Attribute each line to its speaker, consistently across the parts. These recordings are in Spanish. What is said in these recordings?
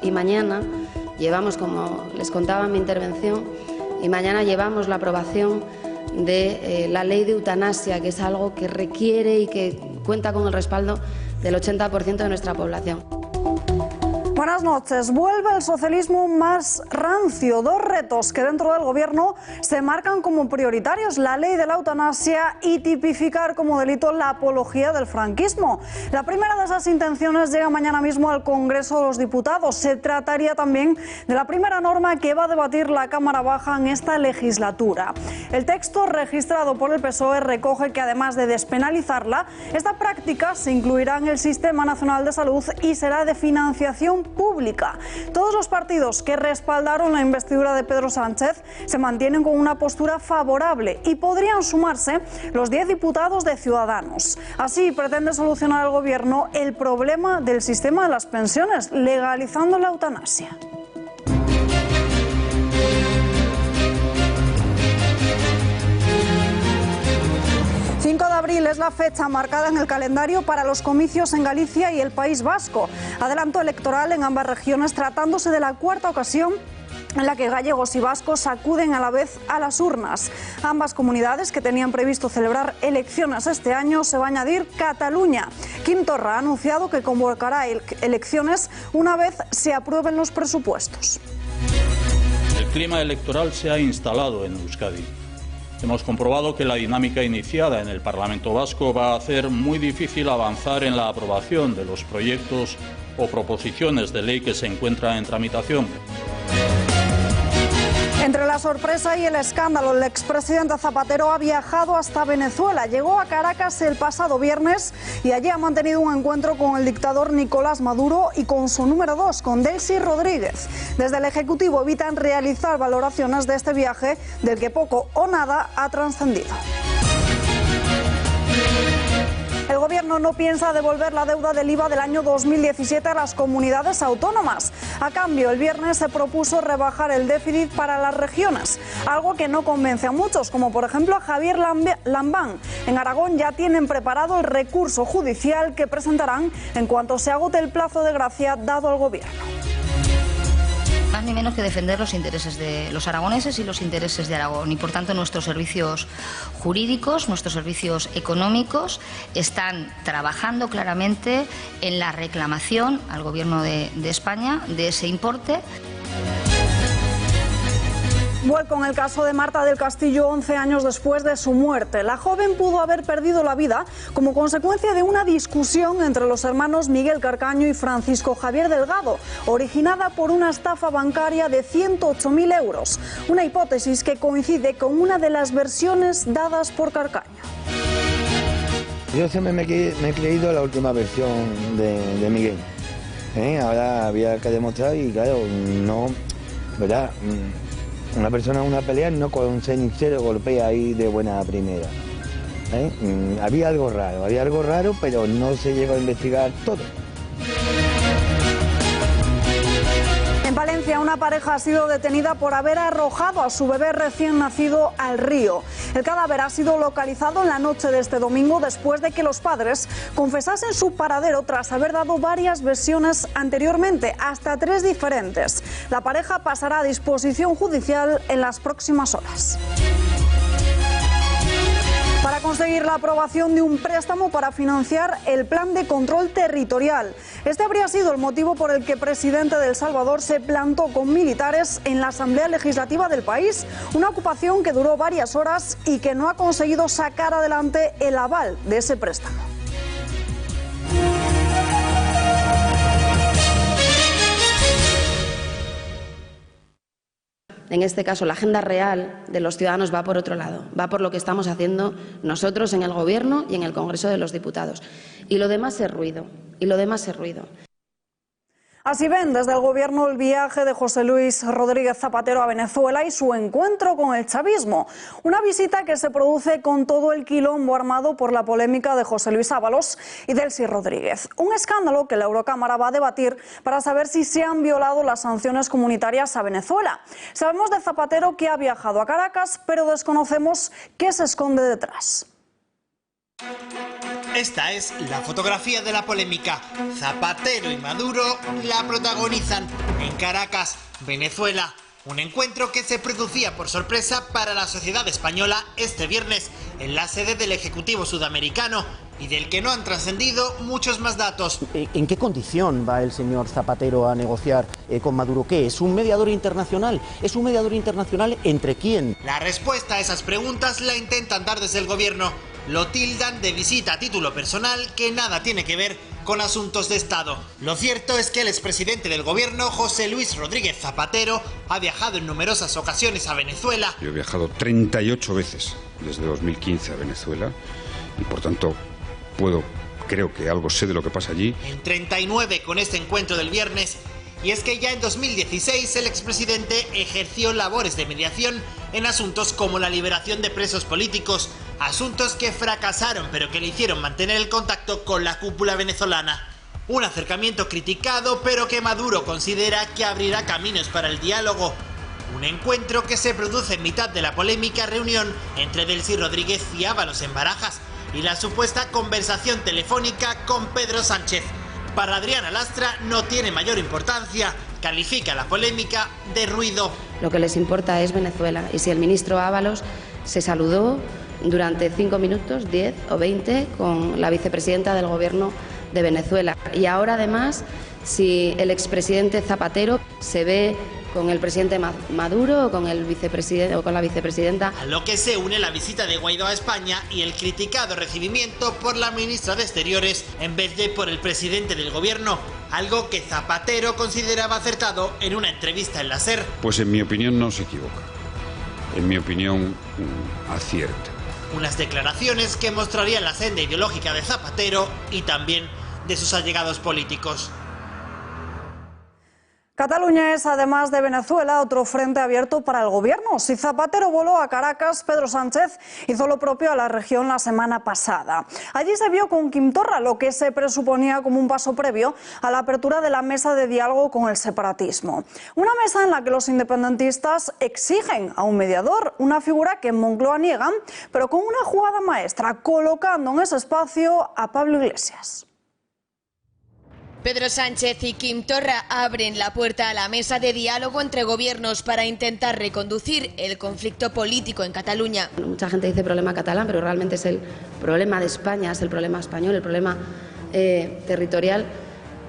Speaker 1: Y mañana llevamos, como les contaba en mi intervención, y mañana llevamos la aprobación de la ley de eutanasia, que es algo que requiere y que cuenta con el respaldo del 80% de nuestra población.
Speaker 2: Buenas noches. Vuelve el socialismo más rancio. Dos retos que dentro del gobierno se marcan como prioritarios: la ley de la eutanasia y tipificar como delito la apología del franquismo. La primera de esas intenciones llega mañana mismo al Congreso de los Diputados. Se trataría también de la primera norma que va a debatir la Cámara Baja en esta legislatura. El texto registrado por el PSOE recoge que, además de despenalizarla, esta práctica se incluirá en el Sistema Nacional de Salud y será de financiación pública. Todos los partidos que respaldaron la investidura de Pedro Sánchez se mantienen con una postura favorable y podrían sumarse los 10 diputados de Ciudadanos. Así pretende solucionar el gobierno el problema del sistema de las pensiones, legalizando la eutanasia. 5 de abril es la fecha marcada en el calendario para los comicios en Galicia y el País Vasco. Adelanto electoral en ambas regiones, tratándose de la cuarta ocasión en la que gallegos y vascos acuden a la vez a las urnas. Ambas comunidades, que tenían previsto celebrar elecciones este año, se va a añadir Cataluña. Quim Torra ha anunciado que convocará elecciones una vez se aprueben los presupuestos.
Speaker 3: El clima electoral se ha instalado en Euskadi. Hemos comprobado que la dinámica iniciada en el Parlamento Vasco va a hacer muy difícil avanzar en la aprobación de los proyectos o proposiciones de ley que se encuentran en tramitación.
Speaker 2: Entre la sorpresa y el escándalo, el expresidente Zapatero ha viajado hasta Venezuela. Llegó a Caracas el pasado viernes y allí ha mantenido un encuentro con el dictador Nicolás Maduro y con su número 2, con Delcy Rodríguez. Desde el Ejecutivo evitan realizar valoraciones de este viaje, del que poco o nada ha trascendido. El Gobierno no piensa devolver la deuda del IVA del año 2017 a las comunidades autónomas. A cambio, el viernes se propuso rebajar el déficit para las regiones, algo que no convence a muchos, como por ejemplo a Javier Lambán. En Aragón ya tienen preparado el recurso judicial que presentarán en cuanto se agote el plazo de gracia dado al Gobierno.
Speaker 4: Más ni menos que defender los intereses de los aragoneses y los intereses de Aragón, y por tanto nuestros servicios jurídicos, nuestros servicios económicos están trabajando claramente en la reclamación al Gobierno de España de ese importe.
Speaker 2: Vuelco en el caso de Marta del Castillo 11 años después de su muerte. La joven pudo haber perdido la vida como consecuencia de una discusión entre los hermanos Miguel Carcaño y Francisco Javier Delgado, originada por una estafa bancaria de 108.000 euros. Una hipótesis que coincide con una de las versiones dadas por Carcaño.
Speaker 5: Yo siempre me he creído la última versión de Miguel. Ahora había que demostrar y claro, no, ¿verdad? Una persona en una pelea no con un cenicero golpea ahí de buena primera. Había algo raro, pero no se llegó a investigar todo.
Speaker 2: En Valencia, una pareja ha sido detenida por haber arrojado a su bebé recién nacido al río. El cadáver ha sido localizado en la noche de este domingo después de que los padres confesasen su paradero tras haber dado varias versiones anteriormente, hasta 3 diferentes. La pareja pasará a disposición judicial en las próximas horas. Para conseguir la aprobación de un préstamo para financiar el plan de control territorial. Este habría sido el motivo por el que el presidente de El Salvador se plantó con militares en la Asamblea Legislativa del país. Una ocupación que duró varias horas y que no ha conseguido sacar adelante el aval de ese préstamo.
Speaker 1: En este caso, la agenda real de los ciudadanos va por otro lado, va por lo que estamos haciendo nosotros en el Gobierno y en el Congreso de los Diputados. Y lo demás es ruido,
Speaker 2: Así ven desde el Gobierno el viaje de José Luis Rodríguez Zapatero a Venezuela y su encuentro con el chavismo. Una visita que se produce con todo el quilombo armado por la polémica de José Luis Ábalos y Delcy Rodríguez. Un escándalo que la Eurocámara va a debatir para saber si se han violado las sanciones comunitarias a Venezuela. Sabemos de Zapatero que ha viajado a Caracas, pero desconocemos qué se esconde detrás.
Speaker 6: Esta es la fotografía de la polémica. Zapatero y Maduro la protagonizan en Caracas, Venezuela. Un encuentro que se producía por sorpresa para la sociedad española este viernes en la sede del Ejecutivo Sudamericano y del que no han trascendido muchos más datos.
Speaker 7: ¿En qué condición va el señor Zapatero a negociar con Maduro? ¿Qué es? ¿Un mediador internacional? ¿Es un mediador internacional entre quién?
Speaker 6: La respuesta a esas preguntas la intentan dar desde el gobierno. Lo tildan de visita a título personal que nada tiene que ver con asuntos de Estado. Lo cierto es que el expresidente del gobierno, José Luis Rodríguez Zapatero, ha viajado en numerosas ocasiones a Venezuela.
Speaker 8: Yo he viajado 38 veces desde 2015 a Venezuela y por tanto creo que algo sé de lo que pasa allí.
Speaker 6: En 39 con este encuentro del viernes. Y es que ya en 2016 el expresidente ejerció labores de mediación en asuntos como la liberación de presos políticos, asuntos que fracasaron pero que le hicieron mantener el contacto con la cúpula venezolana. Un acercamiento criticado pero que Maduro considera que abrirá caminos para el diálogo. Un encuentro que se produce en mitad de la polémica reunión entre Delcy Rodríguez y Ábalos en Barajas y la supuesta conversación telefónica con Pedro Sánchez. Para Adriana Lastra no tiene mayor importancia, califica la polémica de ruido.
Speaker 1: Lo que les importa es Venezuela y si el ministro Ábalos se saludó durante 5 minutos, 10 o 20 con la vicepresidenta del Gobierno de Venezuela. Y ahora además, si el expresidente Zapatero se ve con el presidente Maduro o con el vicepresidente o con la vicepresidenta.
Speaker 6: A lo que se une la visita de Guaidó a España y el criticado recibimiento por la ministra de Exteriores en vez de por el presidente del gobierno, algo que Zapatero consideraba acertado en una entrevista en la SER.
Speaker 8: Pues en mi opinión no se equivoca, en mi opinión acierta.
Speaker 6: Unas declaraciones que mostrarían la senda ideológica de Zapatero y también de sus allegados políticos.
Speaker 2: Cataluña es, además de Venezuela, otro frente abierto para el gobierno. Si Zapatero voló a Caracas, Pedro Sánchez hizo lo propio a la región la semana pasada. Allí se vio con Quim Torra, lo que se presuponía como un paso previo a la apertura de la mesa de diálogo con el separatismo. Una mesa en la que los independentistas exigen a un mediador, una figura que en Moncloa niegan, pero con una jugada maestra, colocando en ese espacio a Pablo Iglesias.
Speaker 9: Pedro Sánchez y Quim Torra abren la puerta a la mesa de diálogo entre gobiernos para intentar reconducir el conflicto político en Cataluña.
Speaker 1: Mucha gente dice problema catalán, pero realmente es el problema de España, es el problema español, el problema territorial.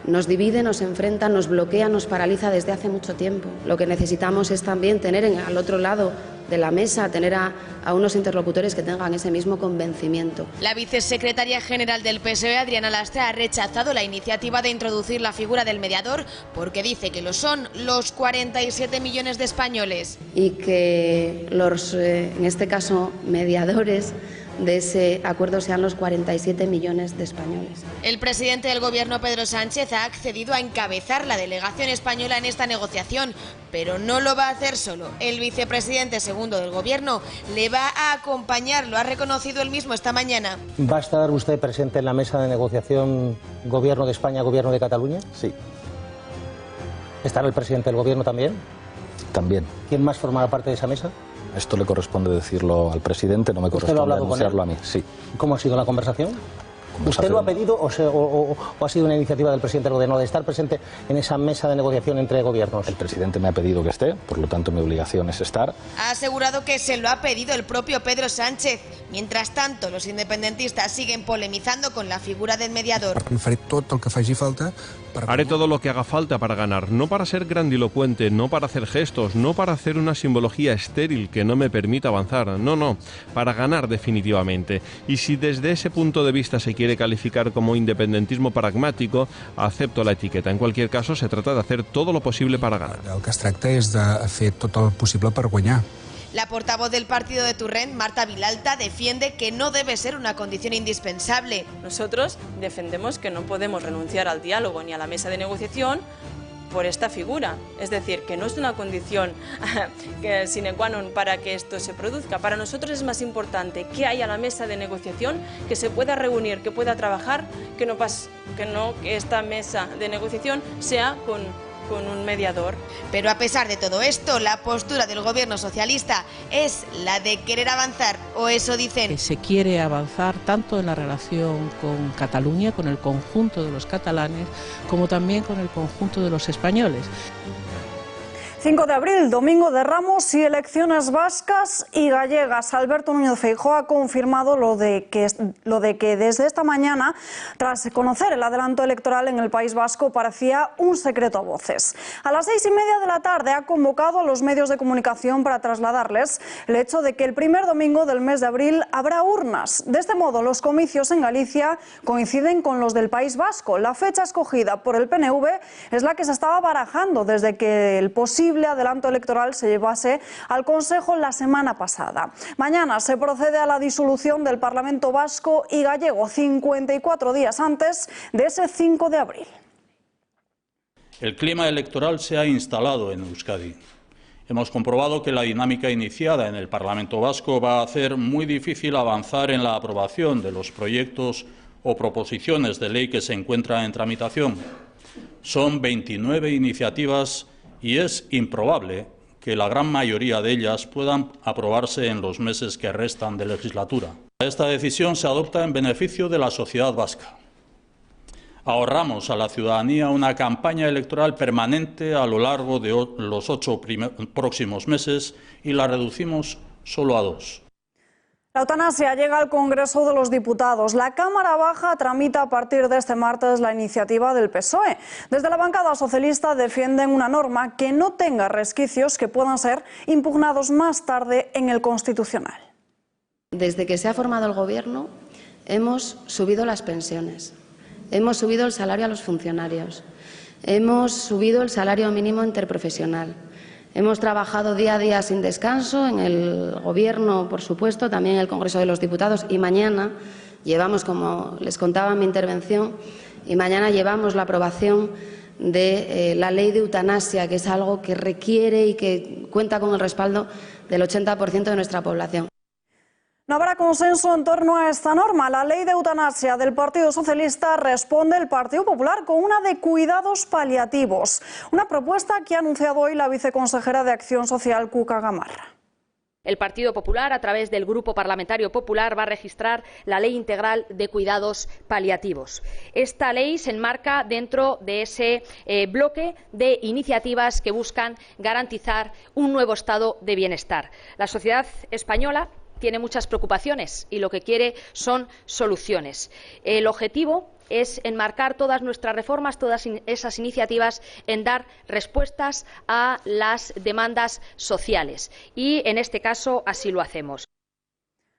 Speaker 1: Nos divide, nos enfrenta, nos bloquea, nos paraliza desde hace mucho tiempo. Lo que necesitamos es también tener al otro lado de la mesa, tener a unos interlocutores que tengan ese mismo convencimiento.
Speaker 9: La vicesecretaria general del PSOE, Adriana Lastra, ha rechazado la iniciativa de introducir la figura del mediador porque dice que lo son los 47 millones de españoles.
Speaker 1: Y que los, en este caso, mediadores de ese acuerdo sean los 47 millones de españoles.
Speaker 9: El presidente del gobierno, Pedro Sánchez, ha accedido a encabezar la delegación española en esta negociación, pero no lo va a hacer solo. El vicepresidente segundo del gobierno le va a acompañar, lo ha reconocido él mismo esta mañana.
Speaker 10: ¿Va a estar usted presente en la mesa de negociación Gobierno de España, Gobierno de Cataluña?
Speaker 11: Sí.
Speaker 10: ¿Estará el presidente del gobierno también?
Speaker 11: También.
Speaker 10: ¿Quién más formará parte de esa mesa?
Speaker 11: Esto le corresponde decirlo al presidente, no me corresponde anunciarlo a mí. Sí.
Speaker 10: ¿Cómo ha sido la conversación? ¿Usted lo ha pedido o ha sido una iniciativa del presidente del gobierno de estar presente en esa mesa de negociación entre gobiernos?
Speaker 11: El presidente me ha pedido que esté, por lo tanto mi obligación es estar.
Speaker 9: Ha asegurado que se lo ha pedido el propio Pedro Sánchez. Mientras tanto, los independentistas siguen polemizando con la figura del mediador.
Speaker 12: Haré todo lo que haga falta para ganar, no para ser grandilocuente, no para hacer gestos, no para hacer una simbología estéril que no me permita avanzar, no, para ganar definitivamente. Y si desde ese punto de vista se quiere calificar como independentismo pragmático, acepto la etiqueta. En cualquier caso, se trata de hacer todo lo posible para ganar.
Speaker 13: El que es tracta és de fer tot el possible per guanyar.
Speaker 9: La portavoz del partido de Torrent, Marta Vilalta, defiende que no debe ser una condición indispensable.
Speaker 14: Nosotros defendemos que no podemos renunciar al diálogo ni a la mesa de negociación por esta figura. Es decir, que no es una condición sine qua non para que esto se produzca. Para nosotros es más importante que haya la mesa de negociación, que se pueda reunir, que pueda trabajar, que esta mesa de negociación sea con un mediador.
Speaker 9: Pero a pesar de todo esto, la postura del gobierno socialista es la de querer avanzar, o eso dicen.
Speaker 15: Se quiere avanzar tanto en la relación con Cataluña, con el conjunto de los catalanes, como también con el conjunto de los españoles.
Speaker 2: 5 de abril, domingo de Ramos y elecciones vascas y gallegas. Alberto Núñez Feijóo ha confirmado lo de que desde esta mañana, tras conocer el adelanto electoral en el País Vasco, parecía un secreto a voces. A las 6:30 de la tarde ha convocado a los medios de comunicación para trasladarles el hecho de que el primer domingo del mes de abril habrá urnas. De este modo, los comicios en Galicia coinciden con los del País Vasco. La fecha escogida por el PNV es la que se estaba barajando desde que el posible adelanto electoral se llevase al Consejo la semana pasada. Mañana se procede a la disolución del Parlamento vasco y gallego, 54 días antes de ese 5 de abril.
Speaker 3: El clima electoral se ha instalado en Euskadi. Hemos comprobado que la dinámica iniciada en el Parlamento vasco va a hacer muy difícil avanzar en la aprobación de los proyectos o proposiciones de ley que se encuentran en tramitación. Son 29 iniciativas y es improbable que la gran mayoría de ellas puedan aprobarse en los meses que restan de legislatura. Esta decisión se adopta en beneficio de la sociedad vasca. Ahorramos a la ciudadanía una campaña electoral permanente a lo largo de los 8 próximos meses y la reducimos solo a 2.
Speaker 2: La eutanasia llega al Congreso de los Diputados. La Cámara Baja tramita a partir de este martes la iniciativa del PSOE. Desde la bancada socialista defienden una norma que no tenga resquicios que puedan ser impugnados más tarde en el Constitucional.
Speaker 1: Desde que se ha formado el Gobierno hemos subido las pensiones, hemos subido el salario a los funcionarios, hemos subido el salario mínimo interprofesional. Hemos trabajado día a día sin descanso en el Gobierno, por supuesto, también en el Congreso de los Diputados, y mañana llevamos, como les contaba en mi intervención, la aprobación de la ley de eutanasia, que es algo que requiere y que cuenta con el respaldo del 80% de nuestra población.
Speaker 2: No habrá consenso en torno a esta norma. La ley de eutanasia del Partido Socialista responde el Partido Popular con una de cuidados paliativos. Una propuesta que ha anunciado hoy la viceconsejera de Acción Social, Cuca Gamarra.
Speaker 16: El Partido Popular, a través del Grupo Parlamentario Popular, va a registrar la Ley Integral de Cuidados Paliativos. Esta ley se enmarca dentro de ese bloque de iniciativas que buscan garantizar un nuevo estado de bienestar. La sociedad española tiene muchas preocupaciones y lo que quiere son soluciones. El objetivo es enmarcar todas nuestras reformas, todas esas iniciativas, en dar respuestas a las demandas sociales y, en este caso, así lo hacemos.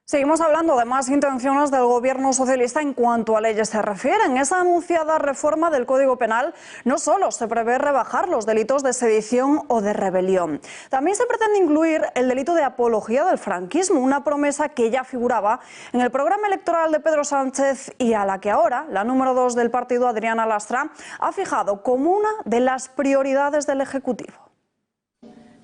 Speaker 2: Seguimos hablando de más intenciones del Gobierno socialista en cuanto a leyes se refieren. Esa anunciada reforma del Código Penal no solo se prevé rebajar los delitos de sedición o de rebelión, también se pretende incluir el delito de apología del franquismo, una promesa que ya figuraba en el programa electoral de Pedro Sánchez y a la que ahora la número 2 del partido, Adriana Lastra, ha fijado como una de las prioridades del Ejecutivo.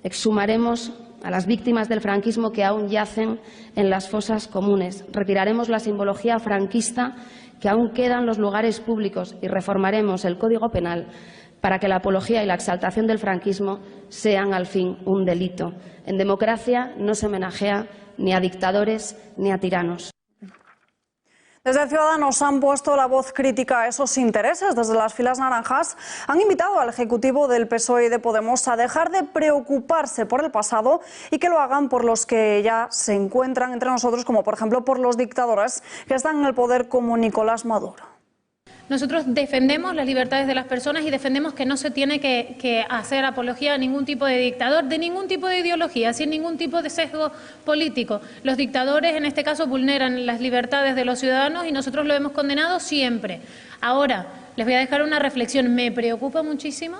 Speaker 1: Exhumaremos a las víctimas del franquismo que aún yacen en las fosas comunes. Retiraremos la simbología franquista que aún queda en los lugares públicos y reformaremos el Código Penal para que la apología y la exaltación del franquismo sean al fin un delito. En democracia no se homenajea ni a dictadores ni a tiranos.
Speaker 2: Desde Ciudadanos han puesto la voz crítica a esos intereses. Desde las filas naranjas han invitado al Ejecutivo del PSOE y de Podemos a dejar de preocuparse por el pasado y que lo hagan por los que ya se encuentran entre nosotros, como por ejemplo por los dictadores que están en el poder como Nicolás Maduro.
Speaker 17: Nosotros defendemos las libertades de las personas y defendemos que no se tiene que hacer apología a ningún tipo de dictador, de ningún tipo de ideología, sin ningún tipo de sesgo político. Los dictadores, en este caso, vulneran las libertades de los ciudadanos y nosotros lo hemos condenado siempre. Ahora, les voy a dejar una reflexión. Me preocupa muchísimo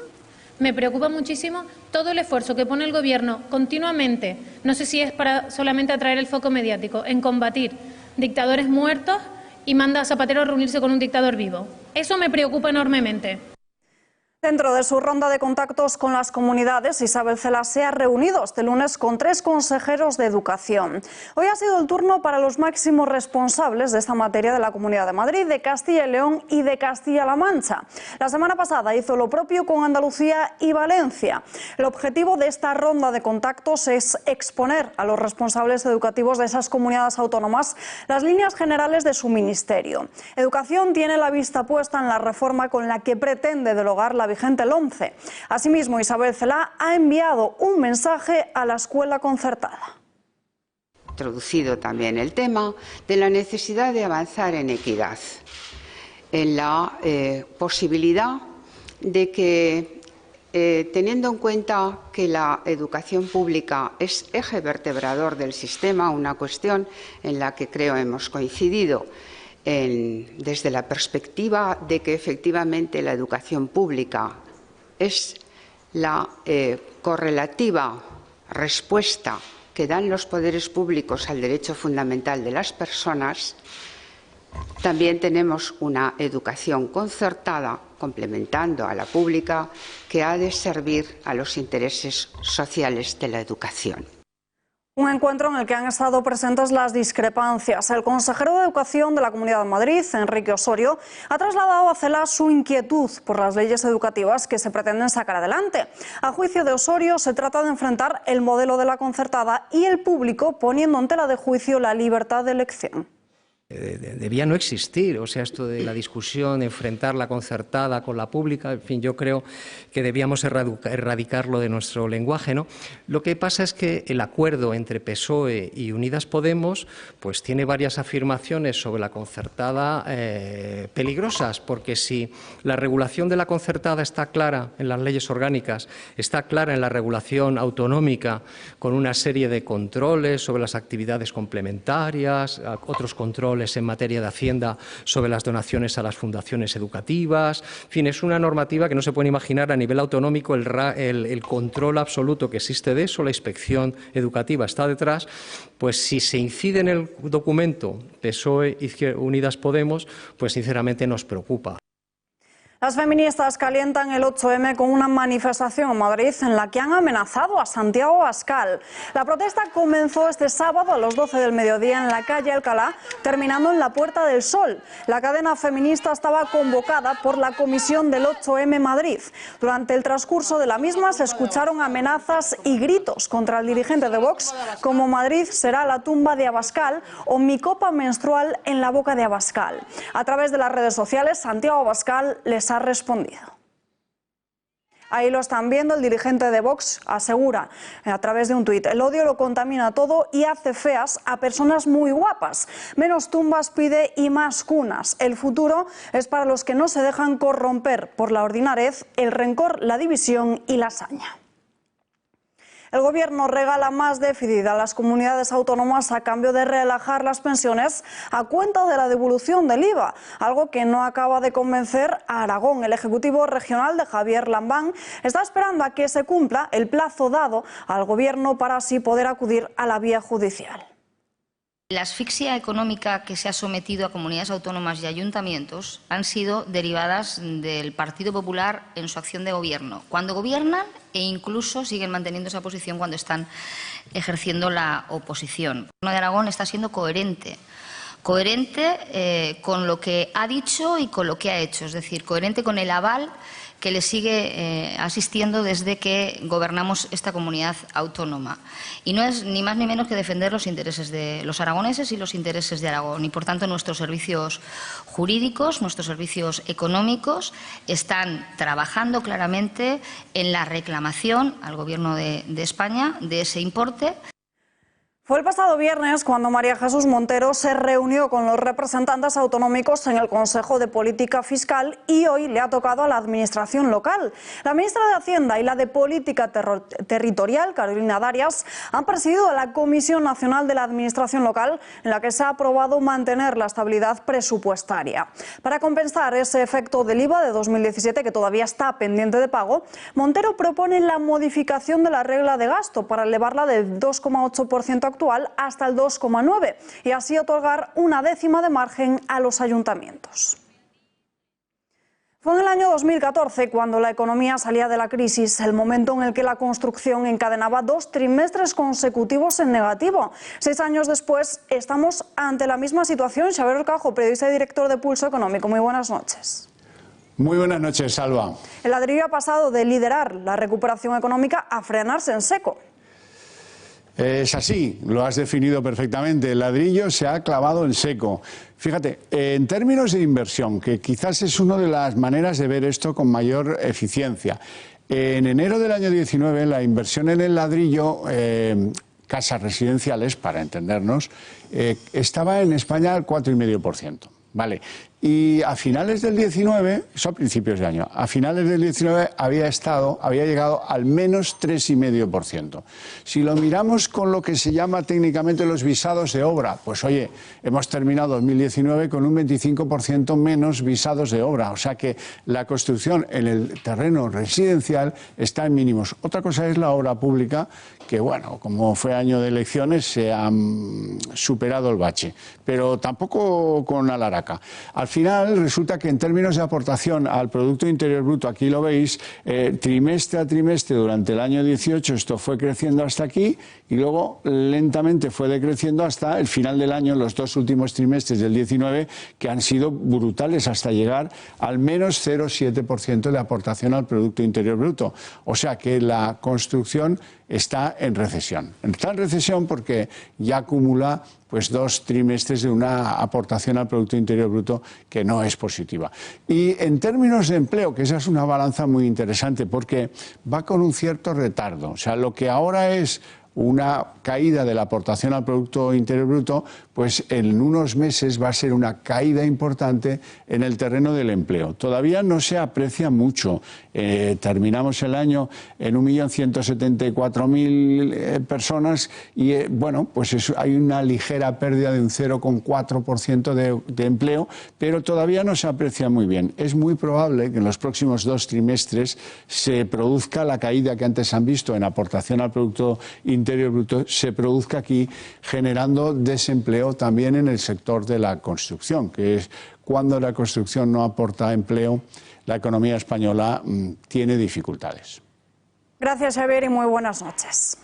Speaker 17: todo el esfuerzo que pone el Gobierno continuamente, no sé si es para solamente atraer el foco mediático, en combatir dictadores muertos y manda a Zapatero a reunirse con un dictador vivo. Eso me preocupa enormemente.
Speaker 2: Dentro de su ronda de contactos con las comunidades, Isabel Celaá se ha reunido este lunes con 3 consejeros de educación. Hoy ha sido el turno para los máximos responsables de esta materia de la Comunidad de Madrid, de Castilla y León y de Castilla-La Mancha. La semana pasada hizo lo propio con Andalucía y Valencia. El objetivo de esta ronda de contactos es exponer a los responsables educativos de esas comunidades autónomas las líneas generales de su ministerio. Educación tiene la vista puesta en la reforma con la que pretende derogar la vigente LOMCE. Asimismo, Isabel Celaá ha enviado un mensaje a la escuela concertada.
Speaker 18: Introducido también el tema de la necesidad de avanzar en equidad, en la posibilidad de que, teniendo en cuenta que la educación pública es eje vertebrador del sistema, una cuestión en la que creo hemos coincidido, desde la perspectiva de que efectivamente la educación pública es la correlativa respuesta que dan los poderes públicos al derecho fundamental de las personas, también tenemos una educación concertada, complementando a la pública, que ha de servir a los intereses sociales de la educación.
Speaker 2: Un encuentro en el que han estado presentes las discrepancias. El consejero de Educación de la Comunidad de Madrid, Enrique Osorio, ha trasladado a Celaá su inquietud por las leyes educativas que se pretenden sacar adelante. A juicio de Osorio, se trata de enfrentar el modelo de la concertada y el público, poniendo en tela de juicio la libertad de elección.
Speaker 19: Debía no existir, o sea, esto de la discusión, enfrentar la concertada con la pública, en fin, yo creo que debíamos erradicarlo de nuestro lenguaje, ¿no? Lo que pasa es que el acuerdo entre PSOE y Unidas Podemos pues tiene varias afirmaciones sobre la concertada peligrosas, porque si la regulación de la concertada está clara en las leyes orgánicas, está clara en la regulación autonómica, con una serie de controles sobre las actividades complementarias, otros controles en materia de Hacienda sobre las donaciones a las fundaciones educativas. En fin, es una normativa que no se puede imaginar a nivel autonómico el control absoluto que existe de eso, la inspección educativa está detrás. Pues si se incide en el documento PSOE y Unidas Podemos, pues sinceramente nos preocupa.
Speaker 2: Las feministas calientan el 8M con una manifestación en Madrid en la que han amenazado a Santiago Abascal. La protesta comenzó este sábado a las 12 del mediodía en la calle Alcalá, terminando en la Puerta del Sol. La cadena feminista estaba convocada por la Comisión del 8M Madrid. Durante el transcurso de la misma se escucharon amenazas y gritos contra el dirigente de Vox, como Madrid será la tumba de Abascal o mi copa menstrual en la boca de Abascal. A través de las redes sociales, Santiago Abascal les ha respondido. Ahí lo están viendo, el dirigente de Vox asegura a través de un tuit: el odio lo contamina todo y hace feas a personas muy guapas. Menos tumbas pide y más cunas. El futuro es para los que no se dejan corromper por la ordinariez, el rencor, la división y la saña. El Gobierno regala más déficit a las comunidades autónomas a cambio de relajar las pensiones a cuenta de la devolución del IVA, algo que no acaba de convencer a Aragón. El Ejecutivo Regional de Javier Lambán está esperando a que se cumpla el plazo dado al Gobierno para así poder acudir a la vía judicial.
Speaker 4: La asfixia económica que se ha sometido a comunidades autónomas y ayuntamientos han sido derivadas del Partido Popular en su acción de gobierno, cuando gobiernan e incluso siguen manteniendo esa posición cuando están ejerciendo la oposición. El Gobierno de Aragón está siendo coherente con lo que ha dicho y con lo que ha hecho, es decir, coherente con el aval que le sigue asistiendo desde que gobernamos esta comunidad autónoma. Y no es ni más ni menos que defender los intereses de los aragoneses y los intereses de Aragón. Y, por tanto, nuestros servicios jurídicos, nuestros servicios económicos están trabajando claramente en la reclamación al Gobierno de España de ese importe.
Speaker 2: Fue el pasado viernes cuando María Jesús Montero se reunió con los representantes autonómicos en el Consejo de Política Fiscal y hoy le ha tocado a la Administración local. La ministra de Hacienda y la de Política Territorial, Carolina Darias, han presidido la Comisión Nacional de la Administración Local, en la que se ha aprobado mantener la estabilidad presupuestaria. Para compensar ese efecto del IVA de 2017, que todavía está pendiente de pago, Montero propone la modificación de la regla de gasto para elevarla del 2,8% actual hasta el 2,9% y así otorgar una décima de margen a los ayuntamientos. Fue en el año 2014 cuando la economía salía de la crisis, el momento en el que la construcción encadenaba 2 trimestres consecutivos en negativo. 6 años después estamos ante la misma situación. Xavier Orcajo, periodista y director de Pulso Económico. Muy buenas noches.
Speaker 20: Muy buenas noches, Salva.
Speaker 2: El ladrillo ha pasado de liderar la recuperación económica a frenarse en seco.
Speaker 20: Es así, lo has definido perfectamente. El ladrillo se ha clavado en seco. Fíjate, en términos de inversión, que quizás es una de las maneras de ver esto con mayor eficiencia. En enero del año 19, la inversión en el ladrillo, casas residenciales, para entendernos, estaba en España al 4,5%. Vale. Y a finales del 19, eso a principios de año, a finales del 19 había llegado al menos 3,5%. Si lo miramos con lo que se llama técnicamente los visados de obra, pues oye, hemos terminado 2019 con un 25% menos visados de obra. O sea que la construcción en el terreno residencial está en mínimos. Otra cosa es la obra pública, que bueno, como fue año de elecciones, se han superado el bache, pero tampoco con alaraca. Al final resulta que en términos de aportación al Producto Interior Bruto, aquí lo veis, trimestre a trimestre durante el año 18 esto fue creciendo hasta aquí y luego lentamente fue decreciendo hasta el final del año, los 2 últimos trimestres del 19, que han sido brutales hasta llegar al menos 0,7% de aportación al Producto Interior Bruto. O sea que la construcción está en recesión. Está en recesión porque ya acumula pues 2 trimestres de una aportación al Producto Interior Bruto que no es positiva. Y en términos de empleo, que esa es una balanza muy interesante porque va con un cierto retardo. O sea, lo que ahora es una caída de la aportación al Producto Interior Bruto, pues en unos meses va a ser una caída importante en el terreno del empleo. Todavía no se aprecia mucho. Terminamos el año en 1.174.000 personas y bueno, pues hay una ligera pérdida de un 0,4% de empleo, pero todavía no se aprecia muy bien. Es muy probable que en los próximos 2 trimestres se produzca la caída que antes han visto en aportación al Producto Interior Bruto, se produzca aquí, generando desempleo también en el sector de la construcción, que es cuando la construcción no aporta empleo, la economía española tiene dificultades.
Speaker 2: Gracias, Xavier, y muy buenas noches.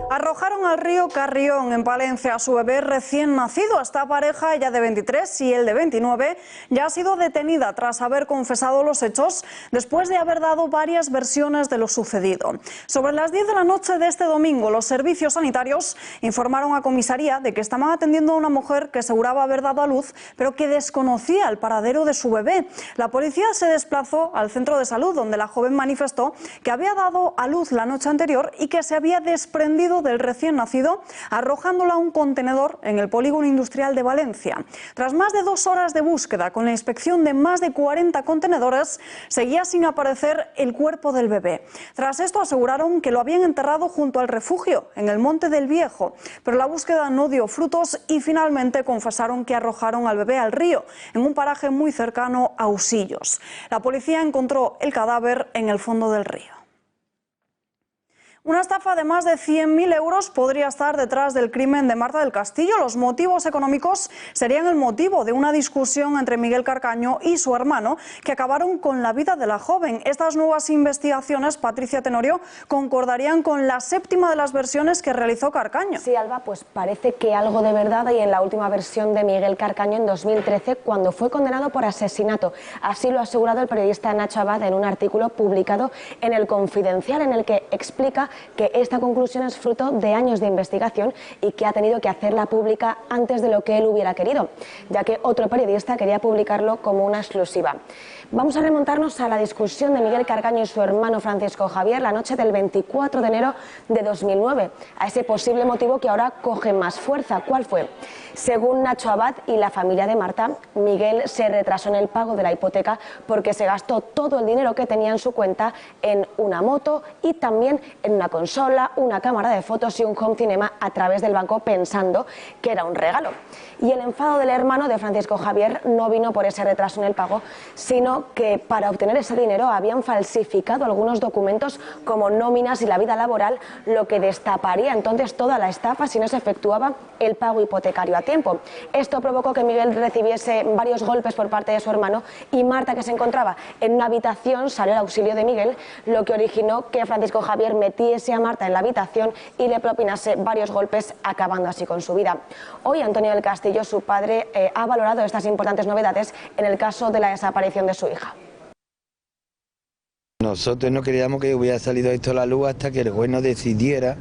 Speaker 2: Arrojaron al río Carrión, en Palencia, a su bebé recién nacido. Esta pareja, ella de 23 y él de 29, ya ha sido detenida tras haber confesado los hechos después de haber dado varias versiones de lo sucedido. Sobre las 10 de la noche de este domingo, los servicios sanitarios informaron a comisaría de que estaban atendiendo a una mujer que aseguraba haber dado a luz, pero que desconocía el paradero de su bebé. La policía se desplazó al centro de salud, donde la joven manifestó que había dado a luz la noche anterior y que se había desprendido del recién nacido, arrojándola a un contenedor en el polígono industrial de Valencia. Tras más de 2 horas de búsqueda, con la inspección de más de 40 contenedores, seguía sin aparecer el cuerpo del bebé. Tras esto aseguraron que lo habían enterrado junto al refugio, en el Monte del Viejo, pero la búsqueda no dio frutos y finalmente confesaron que arrojaron al bebé al río, en un paraje muy cercano a Usillos. La policía encontró el cadáver en el fondo del río. Una estafa de más de 100.000 euros podría estar detrás del crimen de Marta del Castillo. Los motivos económicos serían el motivo de una discusión entre Miguel Carcaño y su hermano, que acabaron con la vida de la joven. Estas nuevas investigaciones, Patricia Tenorio, concordarían con la 7ª de las versiones que realizó Carcaño.
Speaker 21: Sí, Alba, pues parece que algo de verdad hay en la última versión de Miguel Carcaño en 2013, cuando fue condenado por asesinato. Así lo ha asegurado el periodista Nacho Abad en un artículo publicado en El Confidencial, en el que explica que esta conclusión es fruto de años de investigación y que ha tenido que hacerla pública antes de lo que él hubiera querido, ya que otro periodista quería publicarlo como una exclusiva. Vamos a remontarnos a la discusión de Miguel Carcaño y su hermano Francisco Javier la noche del 24 de enero de 2009, a ese posible motivo que ahora coge más fuerza. ¿Cuál fue? Según Nacho Abad y la familia de Marta, Miguel se retrasó en el pago de la hipoteca porque se gastó todo el dinero que tenía en su cuenta en una moto y también en una una consola, una cámara de fotos y un home cinema a través del banco pensando que era un regalo. Y el enfado del hermano de Francisco Javier no vino por ese retraso en el pago, sino que para obtener ese dinero habían falsificado algunos documentos como nóminas y la vida laboral, lo que destaparía entonces toda la estafa si no se efectuaba el pago hipotecario a tiempo. Esto provocó que Miguel recibiese varios golpes por parte de su hermano y Marta, que se encontraba en una habitación, salió al auxilio de Miguel, lo que originó que Francisco Javier metiese a Marta en la habitación y le propinase varios golpes, acabando así con su vida. Hoy Antonio del Castillo, su padre, ha valorado estas importantes novedades en el caso de la desaparición de su hija.
Speaker 5: Nosotros no queríamos que hubiera salido esto a la luz hasta que el juez no decidiera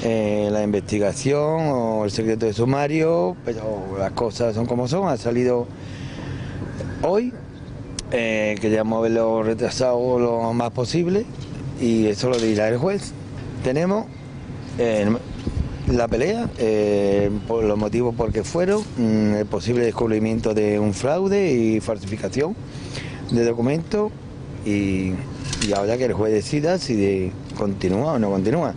Speaker 5: la investigación o el secreto de sumario, pero las cosas son como son. Ha salido hoy, queríamos haberlo retrasado lo más posible y eso lo dirá el juez. Tenemos la pelea, por los motivos por que fueron, el posible descubrimiento de un fraude y falsificación de documentos y ahora que el juez decida si continúa o no continúa.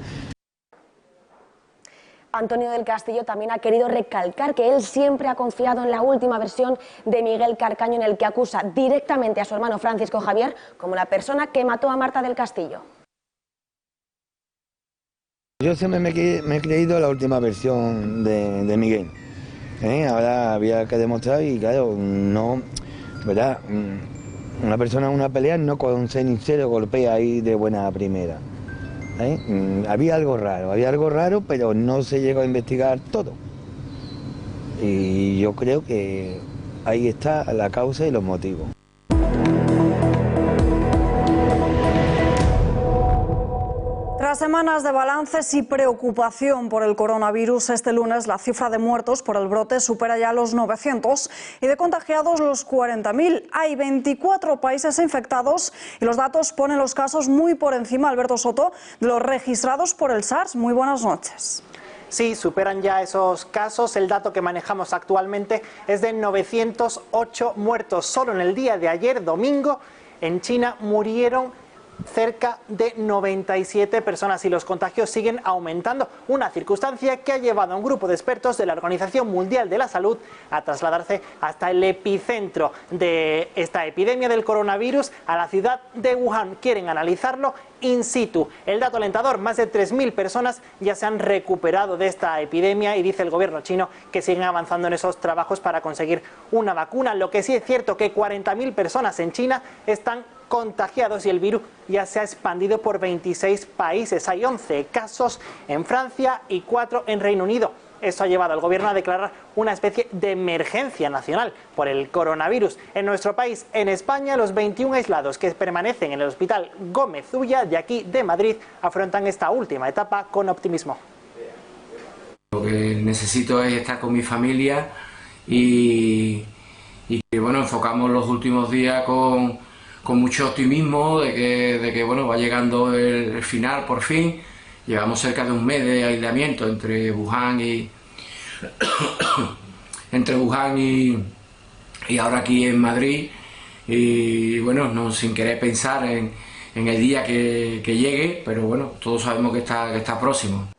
Speaker 21: Antonio del Castillo también ha querido recalcar que él siempre ha confiado en la última versión de Miguel Carcaño, en el que acusa directamente a su hermano Francisco Javier como la persona que mató a Marta del Castillo.
Speaker 5: Yo siempre me he creído la última versión de Miguel. Ahora había que demostrar y claro, no, ¿verdad? Una persona en una pelea no con un cenicero golpea ahí de buena primera. Había algo raro, pero no se llegó a investigar todo. Y yo creo que ahí está la causa y los motivos.
Speaker 2: Tras semanas de balances y preocupación por el coronavirus, este lunes la cifra de muertos por el brote supera ya los 900 y de contagiados los 40.000. Hay 24 países infectados y los datos ponen los casos muy por encima, Alberto Soto, de los registrados por el SARS. Muy buenas noches.
Speaker 22: Sí, superan ya esos casos. El dato que manejamos actualmente es de 908 muertos. Solo en el día de ayer, domingo, en China murieron cerca de 97 personas y los contagios siguen aumentando, una circunstancia que ha llevado a un grupo de expertos de la Organización Mundial de la Salud a trasladarse hasta el epicentro de esta epidemia del coronavirus, a la ciudad de Wuhan. Quieren analizarlo in situ. El dato alentador, más de 3.000 personas ya se han recuperado de esta epidemia y dice el gobierno chino que siguen avanzando en esos trabajos para conseguir una vacuna. Lo que sí es cierto que 40.000 personas en China están contagiados y el virus ya se ha expandido por 26 países. Hay 11 casos en Francia y 4 en Reino Unido. Esto ha llevado al gobierno a declarar una especie de emergencia nacional por el coronavirus. En nuestro país, en España, los 21 aislados que permanecen en el Hospital Gómez Ulla de aquí de Madrid afrontan esta última etapa con optimismo.
Speaker 23: Lo que necesito es estar con mi familia y bueno, enfocamos los últimos días con mucho optimismo de que bueno, va llegando el final por fin. Llevamos cerca de un mes de aislamiento entre Wuhan y ahora aquí en Madrid y bueno, no sin querer pensar en el día que llegue, pero bueno, todos sabemos que está próximo.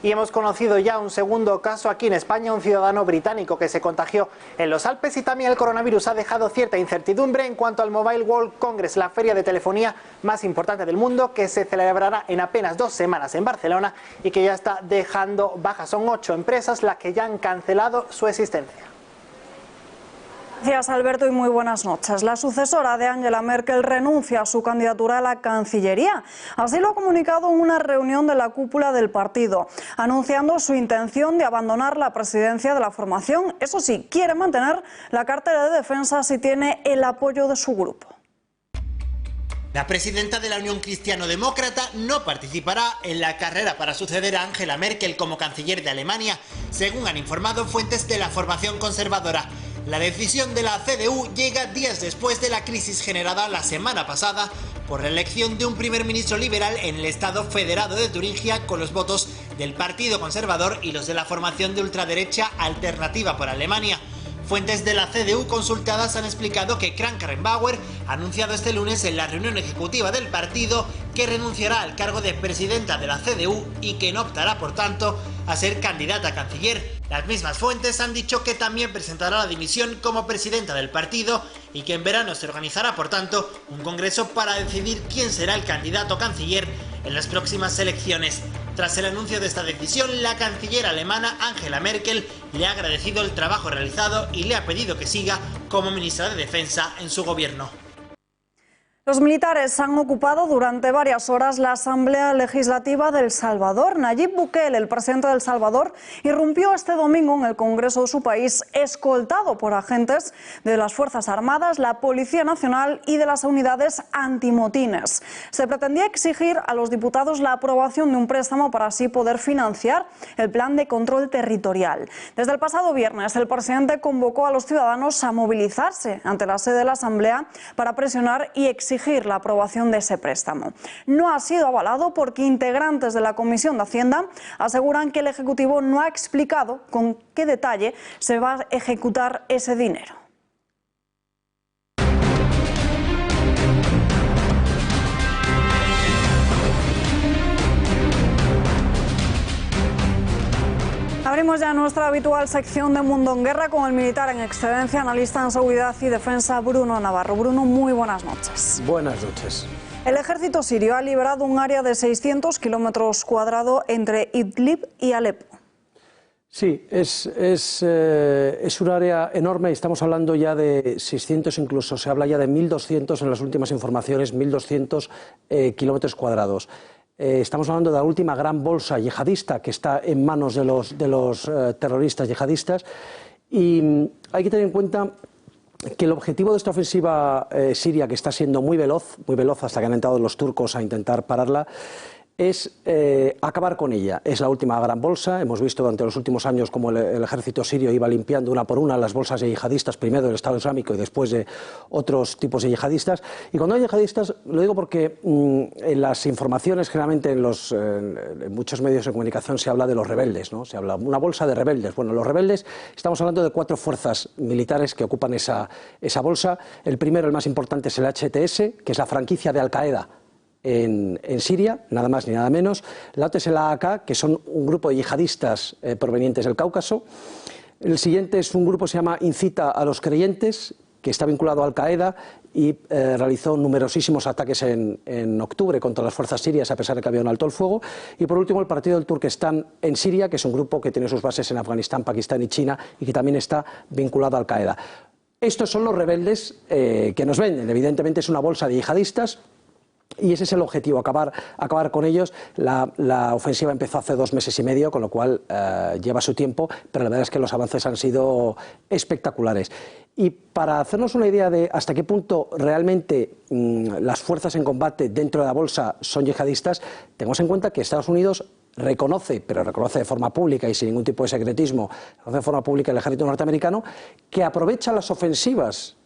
Speaker 22: Y hemos conocido ya un segundo caso aquí en España, un ciudadano británico que se contagió en los Alpes y también el coronavirus ha dejado cierta incertidumbre en cuanto al Mobile World Congress, la feria de telefonía más importante del mundo que se celebrará en apenas 2 semanas en Barcelona y que ya está dejando bajas. Son 8 empresas las que ya han cancelado su existencia.
Speaker 2: Gracias, Alberto, y muy buenas noches. La sucesora de Angela Merkel renuncia a su candidatura a la Cancillería. Así lo ha comunicado en una reunión de la cúpula del partido, anunciando su intención de abandonar la presidencia de la formación. Eso sí, quiere mantener la cartera de defensa si tiene el apoyo de su grupo.
Speaker 6: La presidenta de la Unión Cristiano-Demócrata no participará en la carrera para suceder a Angela Merkel como canciller de Alemania, según han informado fuentes de la formación conservadora. La decisión de la CDU llega días después de la crisis generada la semana pasada por la elección de un primer ministro liberal en el Estado Federado de Turingia con los votos del Partido Conservador y los de la formación de ultraderecha Alternativa por Alemania. Fuentes de la CDU consultadas han explicado que Kramp-Karrenbauer ha anunciado este lunes en la reunión ejecutiva del partido que renunciará al cargo de presidenta de la CDU y que no optará, por tanto, a ser candidata a canciller. Las mismas fuentes han dicho que también presentará la dimisión como presidenta del partido y que en verano se organizará, por tanto, un congreso para decidir quién será el candidato canciller en las próximas elecciones. Tras el anuncio de esta decisión, la canciller alemana Angela Merkel le ha agradecido el trabajo realizado y le ha pedido que siga como ministra de Defensa en su gobierno.
Speaker 2: Los militares han ocupado durante varias horas la Asamblea Legislativa de El Salvador. Nayib Bukele, el presidente de El Salvador, irrumpió este domingo en el Congreso de su país, escoltado por agentes de las Fuerzas Armadas, la Policía Nacional y de las unidades antimotines. Se pretendía exigir a los diputados la aprobación de un préstamo para así poder financiar el plan de control territorial. Desde el pasado viernes, el presidente convocó a los ciudadanos a movilizarse ante la sede de la Asamblea para presionar y exigir la aprobación de ese préstamo. No ha sido avalado porque integrantes de la Comisión de Hacienda aseguran que el Ejecutivo no ha explicado con qué detalle se va a ejecutar ese dinero. Abrimos ya nuestra habitual sección de Mundo en Guerra con el militar en excedencia, analista en seguridad y defensa, Bruno Navarro. Bruno, muy buenas noches.
Speaker 7: Buenas noches.
Speaker 2: El ejército sirio ha liberado un área de 600 kilómetros cuadrados entre Idlib y Alepo.
Speaker 7: Sí, es un área enorme. Estamos hablando ya de 600, incluso se habla ya de 1.200 en las últimas informaciones, 1.200 kilómetros cuadrados. Estamos hablando de la última gran bolsa yihadista que está en manos de los terroristas yihadistas, y hay que tener en cuenta que el objetivo de esta ofensiva siria, que está siendo muy veloz hasta que han entrado los turcos a intentar pararla, es acabar con ella. Es la última gran bolsa. Hemos visto durante los últimos años cómo el ejército sirio iba limpiando una por una las bolsas de yihadistas, primero del Estado Islámico y después de otros tipos de yihadistas. Y cuando hay yihadistas, lo digo porque en las informaciones, generalmente en muchos medios de comunicación se habla de los rebeldes, ¿no? Se habla de una bolsa de rebeldes. Bueno, los rebeldes, estamos hablando de 4 fuerzas militares que ocupan esa bolsa. El primero, el más importante, es el HTS, que es la franquicia de Al-Qaeda en Siria, nada más ni nada menos. La otra es el AAK, que son un grupo de yihadistas provenientes del Cáucaso. El siguiente es un grupo que se llama Incita a los Creyentes, que está vinculado a Al-Qaeda y realizó numerosísimos ataques en octubre contra las fuerzas sirias, a pesar de que había un alto el fuego. Y por último, el Partido del Turquestán en Siria, que es un grupo que tiene sus bases en Afganistán, Pakistán y China y que también está vinculado a Al-Qaeda. Estos son los rebeldes que nos venden. Evidentemente es una bolsa de yihadistas. Y ese es el objetivo, acabar con ellos. La ofensiva empezó hace 2 meses y medio, con lo cual lleva su tiempo, pero la verdad es que los avances han sido espectaculares. Y para hacernos una idea de hasta qué punto realmente las fuerzas en combate dentro de la bolsa son yihadistas, tengamos en cuenta que Estados Unidos reconoce, pero reconoce de forma pública y sin ningún tipo de secretismo, reconoce de forma pública el ejército norteamericano, que aprovecha las ofensivas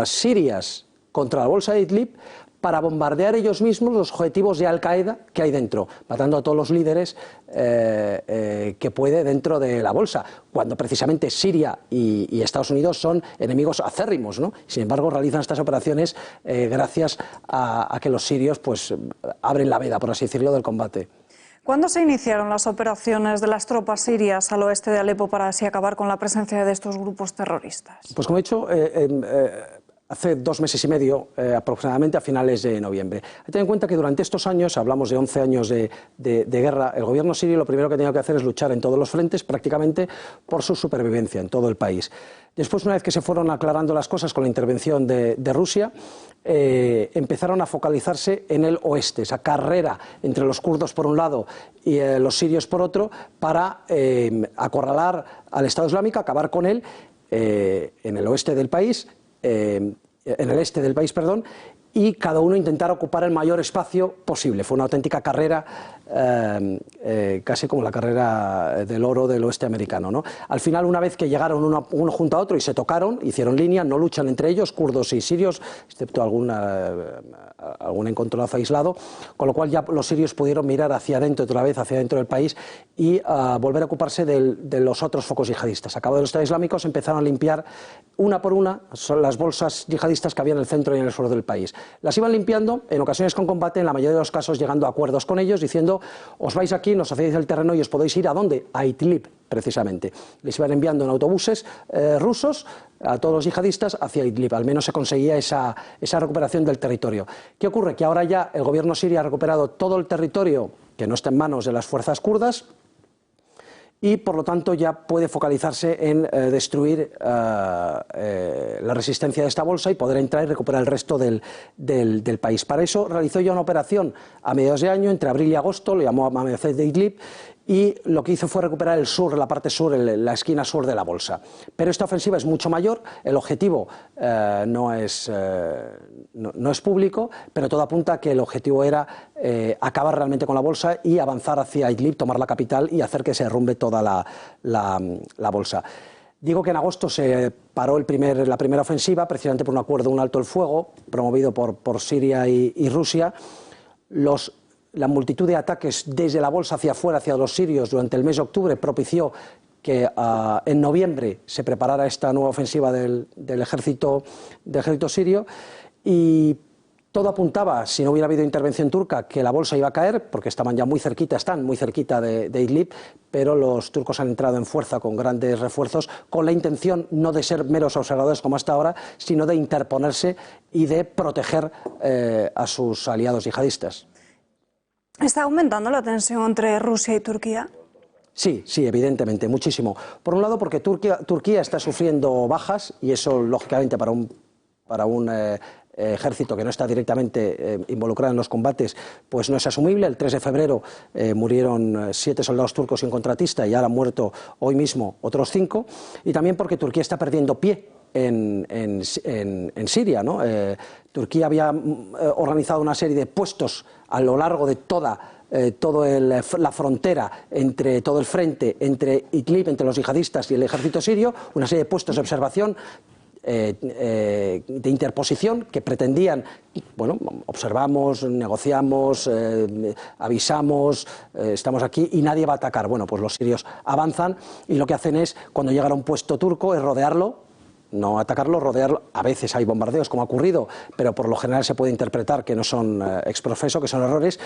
Speaker 7: sirias contra la bolsa de Idlib para bombardear ellos mismos los objetivos de Al-Qaeda que hay dentro, matando a todos los líderes que puede dentro de la bolsa, cuando precisamente Siria y Estados Unidos son enemigos acérrimos, ¿no? Sin embargo, realizan estas operaciones gracias a que los sirios pues abren la veda, por así decirlo, del combate.
Speaker 2: ¿Cuándo se iniciaron las operaciones de las tropas sirias al oeste de Alepo para así acabar con la presencia de estos grupos terroristas?
Speaker 7: Pues como he dicho, hace 2 meses y medio, aproximadamente a finales de noviembre. Hay que tener en cuenta que durante estos años, hablamos de 11 años de guerra, el gobierno sirio lo primero que ha tenido que hacer es luchar en todos los frentes, prácticamente por su supervivencia en todo el país. Después, una vez que se fueron aclarando las cosas con la intervención de Rusia, empezaron a focalizarse en el oeste, esa carrera entre los kurdos por un lado y los sirios por otro, para acorralar al Estado Islámico, acabar con él en el oeste del país, en el este del país, perdón, y cada uno intentar ocupar el mayor espacio posible. Fue una auténtica carrera, casi como la carrera del oro del oeste americano, ¿no? Al final, una vez que llegaron uno junto a otro y se tocaron, hicieron línea, no luchan entre ellos, kurdos y sirios, excepto algún encontronazo aislado, con lo cual ya los sirios pudieron mirar hacia adentro otra vez, hacia dentro del país y volver a ocuparse de los otros focos yihadistas. Acabado el Estado Islámico, se empezaron a limpiar una por una las bolsas yihadistas que había en el centro y en el sur del país. Las iban limpiando, en ocasiones con combate, en la mayoría de los casos llegando a acuerdos con ellos, diciendo: os vais aquí, nos hacéis el terreno y os podéis ir ¿a dónde? A Idlib, precisamente. Les iban enviando en autobuses rusos a todos los yihadistas hacia Idlib. Al menos se conseguía esa recuperación del territorio. ¿Qué ocurre? Que ahora ya el gobierno sirio ha recuperado todo el territorio que no está en manos de las fuerzas kurdas, y por lo tanto ya puede focalizarse en destruir la resistencia de esta bolsa y poder entrar y recuperar el resto del país. Para eso realizó ya una operación a mediados de año, entre abril y agosto, lo llamó Amanecer de Idlib, y lo que hizo fue recuperar el sur, la parte sur, la esquina sur de la bolsa. Pero esta ofensiva es mucho mayor, el objetivo no es público, pero todo apunta a que el objetivo era acabar realmente con la bolsa y avanzar hacia Idlib, tomar la capital y hacer que se derrumbe toda la bolsa. Digo que en agosto se paró la primera ofensiva, precisamente por un acuerdo, un alto el fuego, promovido por Siria y Rusia. La multitud de ataques desde la bolsa hacia afuera, hacia los sirios, durante el mes de octubre propició que en noviembre se preparara esta nueva ofensiva del ejército sirio, y todo apuntaba, si no hubiera habido intervención turca, que la bolsa iba a caer, porque están muy cerquita de Idlib, pero los turcos han entrado en fuerza con grandes refuerzos, con la intención no de ser meros observadores como hasta ahora, sino de interponerse y de proteger a sus aliados yihadistas.
Speaker 2: ¿Está aumentando la tensión entre Rusia y Turquía?
Speaker 7: Sí, evidentemente, muchísimo. Por un lado, porque Turquía está sufriendo bajas, y eso, lógicamente, para un ejército que no está directamente involucrado en los combates, pues no es asumible. El 3 de febrero murieron 7 soldados turcos y un contratista, y ahora han muerto hoy mismo otros 5. Y también porque Turquía está perdiendo pie en Siria, ¿no? Turquía había organizado una serie de puestos a lo largo de toda la frontera, entre todo el frente, entre Idlib, entre los yihadistas y el ejército sirio, una serie de puestos de observación, de interposición, que pretendían, bueno, observamos, negociamos, avisamos, estamos aquí y nadie va a atacar. Bueno, pues los sirios avanzan y lo que hacen es, cuando llegan a un puesto turco, es rodearlo. No atacarlo, rodearlo. A veces hay bombardeos, como ha ocurrido, pero por lo general se puede interpretar que no son exprofeso, que son errores.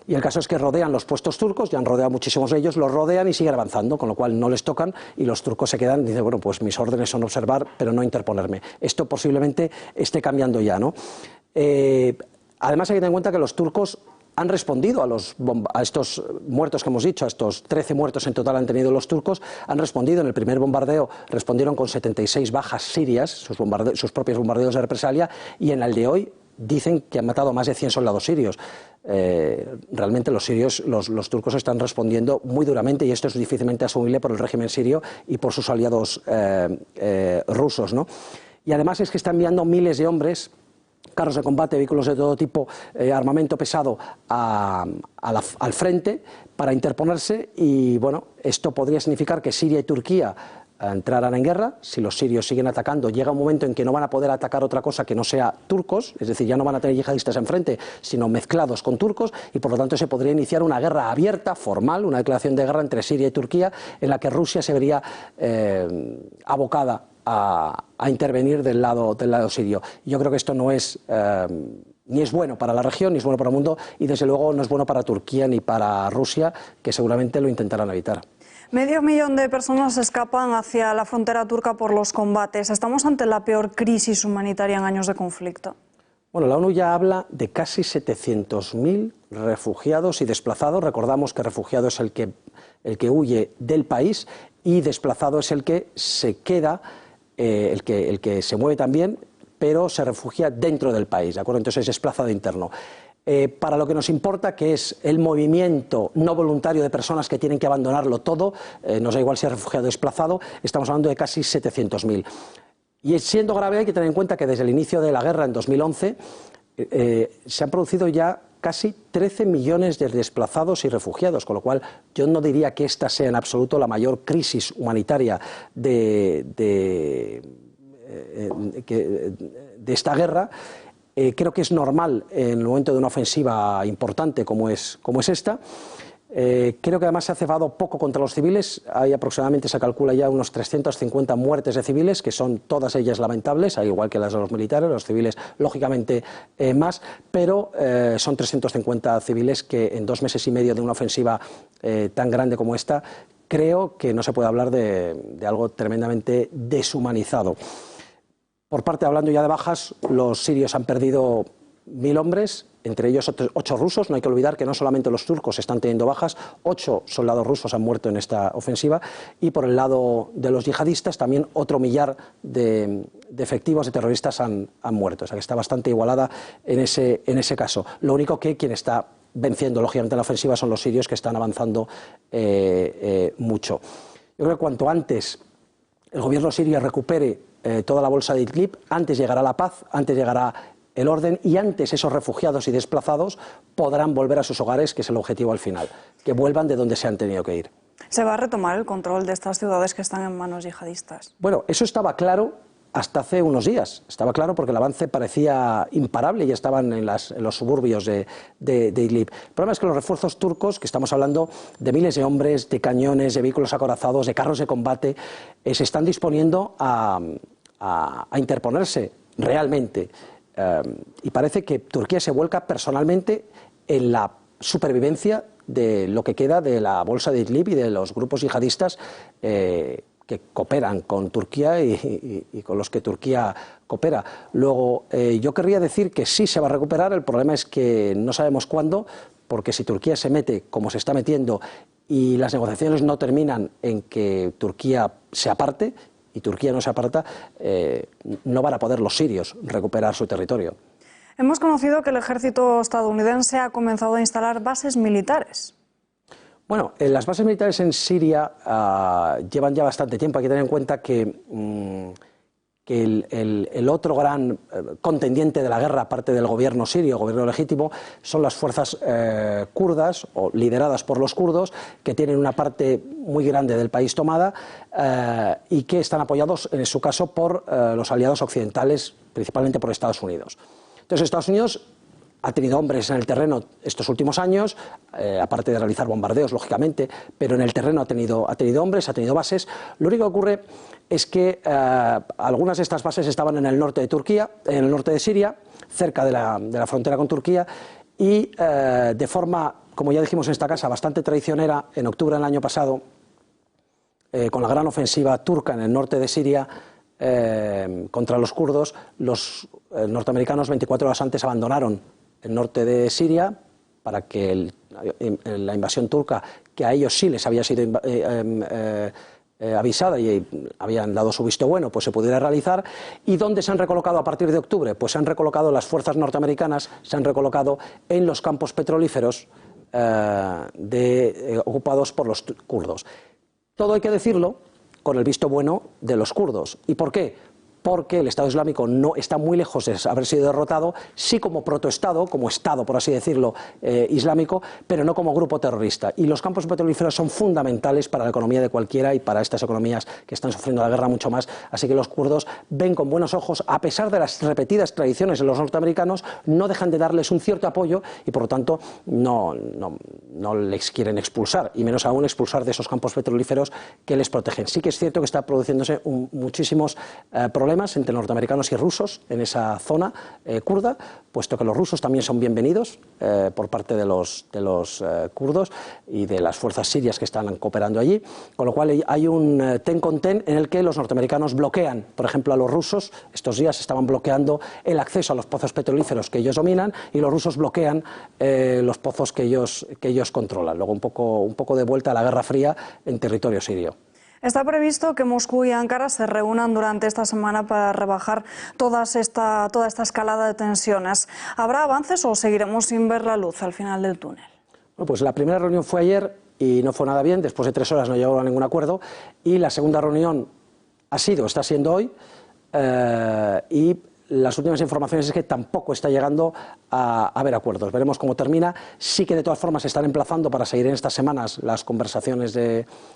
Speaker 7: Y el caso es que rodean los puestos turcos, ya han rodeado muchísimos de ellos, los rodean y siguen avanzando, con lo cual no les tocan, y los turcos se quedan y dicen: bueno, pues mis órdenes son observar, pero no interponerme. Esto posiblemente esté cambiando ya, ¿no? Además hay que tener en cuenta que los turcos han respondido a estos muertos que hemos dicho, a estos 13 muertos en total han tenido los turcos, han respondido. En el primer bombardeo respondieron con 76 bajas sirias, sus propios bombardeos de represalia, y en el de hoy dicen que han matado a más de 100 soldados sirios. Realmente los turcos están respondiendo muy duramente, y esto es difícilmente asumible por el régimen sirio y por sus aliados rusos, ¿no? Y además es que está enviando miles de hombres, carros de combate, vehículos de todo tipo, armamento pesado al frente para interponerse, y bueno, esto podría significar que Siria y Turquía entraran en guerra. Si los sirios siguen atacando, llega un momento en que no van a poder atacar otra cosa que no sea turcos, es decir, ya no van a tener yihadistas enfrente, sino mezclados con turcos, y por lo tanto se podría iniciar una guerra abierta, formal, una declaración de guerra entre Siria y Turquía, en la que Rusia se vería abocada a intervenir del lado sirio. Yo creo que esto no es ni es bueno para la región, ni es bueno para el mundo, y desde luego no es bueno para Turquía ni para Rusia, que seguramente lo intentarán evitar.
Speaker 2: 500.000 de personas escapan hacia la frontera turca por los combates. ¿Estamos ante la peor crisis humanitaria en años de conflicto?
Speaker 7: Bueno, la ONU ya habla de casi 700.000 refugiados y desplazados. Recordamos que refugiado es el que huye del país, y desplazado es el que se queda, el que se mueve también, pero se refugia dentro del país, ¿de acuerdo? Entonces es desplazado interno. Para lo que nos importa, que es el movimiento no voluntario de personas que tienen que abandonarlo todo, nos da igual si es refugiado o desplazado, estamos hablando de casi 700.000. Y siendo grave, hay que tener en cuenta que desde el inicio de la guerra, en 2011, se han producido ya casi 13 millones de desplazados y refugiados, con lo cual yo no diría que esta sea en absoluto la mayor crisis humanitaria de esta guerra. Creo que es normal en el momento de una ofensiva importante como es esta. Creo que además se ha cebado poco contra los civiles. Hay aproximadamente, se calcula ya, unos 350 muertes de civiles, que son todas ellas lamentables, al igual que las de los militares, los civiles lógicamente más, pero son 350 civiles que en 2 meses y medio de una ofensiva tan grande como esta, creo que no se puede hablar de algo tremendamente deshumanizado. Por parte, hablando ya de bajas, los sirios han perdido 1000 hombres, entre ellos 8 rusos. No hay que olvidar que no solamente los turcos están teniendo bajas, 8 soldados rusos han muerto en esta ofensiva, y por el lado de los yihadistas también otro millar de efectivos de terroristas han muerto. O sea que está bastante igualada en ese caso. Lo único que quien está venciendo lógicamente la ofensiva son los sirios, que están avanzando mucho. Yo creo que cuanto antes el gobierno sirio recupere toda la bolsa de Idlib, antes llegará la paz, antes llegará el orden, y antes esos refugiados y desplazados podrán volver a sus hogares, que es el objetivo al final, que vuelvan de donde se han tenido que ir.
Speaker 2: ¿Se va a retomar el control de estas ciudades que están en manos yihadistas?
Speaker 7: Bueno, eso estaba claro hasta hace unos días. Estaba claro porque el avance parecía imparable y estaban en los suburbios de Idlib. El problema es que los refuerzos turcos, que estamos hablando de miles de hombres, de cañones, de vehículos acorazados, de carros de combate, se están disponiendo a interponerse realmente. Y parece que Turquía se vuelca personalmente en la supervivencia de lo que queda de la bolsa de Idlib y de los grupos yihadistas que cooperan con Turquía y con los que Turquía coopera. Luego, yo querría decir que sí se va a recuperar. El problema es que no sabemos cuándo, porque si Turquía se mete como se está metiendo y las negociaciones no terminan en que Turquía se aparte, y Turquía no se aparta, no van a poder los sirios recuperar su territorio.
Speaker 2: Hemos conocido que el ejército estadounidense ha comenzado a instalar bases militares.
Speaker 7: Bueno, las bases militares en Siria llevan ya bastante tiempo. Hay que tener en cuenta que el otro gran contendiente de la guerra, aparte del gobierno sirio, gobierno legítimo, son las fuerzas kurdas, o lideradas por los kurdos, que tienen una parte muy grande del país tomada y que están apoyados, en su caso, por los aliados occidentales, principalmente por Estados Unidos. Entonces, Estados Unidos ha tenido hombres en el terreno estos últimos años, aparte de realizar bombardeos, lógicamente, pero en el terreno ha tenido hombres, ha tenido bases. Lo único que ocurre es que algunas de estas bases estaban en el norte de Turquía, en el norte de Siria, cerca de la frontera con Turquía, y de forma, como ya dijimos en esta casa, bastante traicionera, en octubre del año pasado, con la gran ofensiva turca en el norte de Siria, contra los kurdos, los norteamericanos 24 horas antes abandonaron el norte de Siria para que la invasión turca, que a ellos sí les había sido avisada y habían dado su visto bueno, pues se pudiera realizar. ¿Y dónde se han recolocado a partir de octubre? Pues se han recolocado, las fuerzas norteamericanas se han recolocado en los campos petrolíferos ocupados por los kurdos. Todo hay que decirlo con el visto bueno de los kurdos. ¿Y por qué? Porque el Estado Islámico no está muy lejos de haber sido derrotado, sí como protoestado, como Estado, por así decirlo, islámico, pero no como grupo terrorista. Y los campos petrolíferos son fundamentales para la economía de cualquiera y para estas economías que están sufriendo la guerra mucho más. Así que los kurdos ven con buenos ojos, a pesar de las repetidas tradiciones de los norteamericanos, no dejan de darles un cierto apoyo y, por lo tanto, no les quieren expulsar, y menos aún expulsar de esos campos petrolíferos que les protegen. Sí que es cierto que está produciéndose muchísimos problemas entre norteamericanos y rusos en esa zona kurda, puesto que los rusos también son bienvenidos por parte de los kurdos y de las fuerzas sirias que están cooperando allí, con lo cual hay un ten con ten en el que los norteamericanos bloquean, por ejemplo, a los rusos. Estos días estaban bloqueando el acceso a los pozos petrolíferos que ellos dominan, y los rusos bloquean los pozos que ellos controlan. Luego un poco de vuelta a la Guerra Fría en territorio sirio.
Speaker 2: Está previsto que Moscú y Ankara se reúnan durante esta semana para rebajar toda esta escalada de tensiones. ¿Habrá avances o seguiremos sin ver la luz al final del túnel?
Speaker 7: Bueno, pues la primera reunión fue ayer y no fue nada bien. Después de 3 horas no llegaron a ningún acuerdo. Y la segunda reunión está siendo hoy. Y las últimas informaciones es que tampoco está llegando a haber acuerdos. Veremos cómo termina. Sí que de todas formas se están emplazando para seguir en estas semanas las conversaciones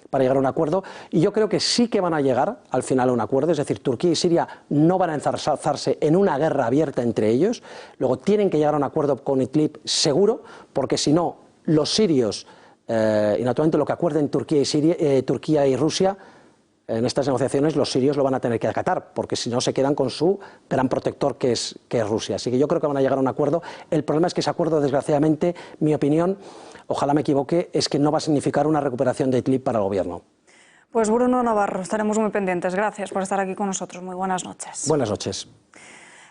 Speaker 7: para llegar a un acuerdo, y yo creo que sí que van a llegar al final a un acuerdo, es decir, Turquía y Siria no van a enzarzarse en una guerra abierta entre ellos. Luego tienen que llegar a un acuerdo con Idlib seguro, porque si no, los sirios y naturalmente lo que acuerden Turquía y Rusia en estas negociaciones, los sirios lo van a tener que acatar, porque si no se quedan con su gran protector que es Rusia. Así que yo creo que van a llegar a un acuerdo. El problema es que ese acuerdo, desgraciadamente, mi opinión, ojalá me equivoque, es que no va a significar una recuperación de Idlib para el gobierno.
Speaker 2: Pues Bruno Navarro, estaremos muy pendientes. Gracias por estar aquí con nosotros. Muy buenas noches.
Speaker 7: Buenas noches.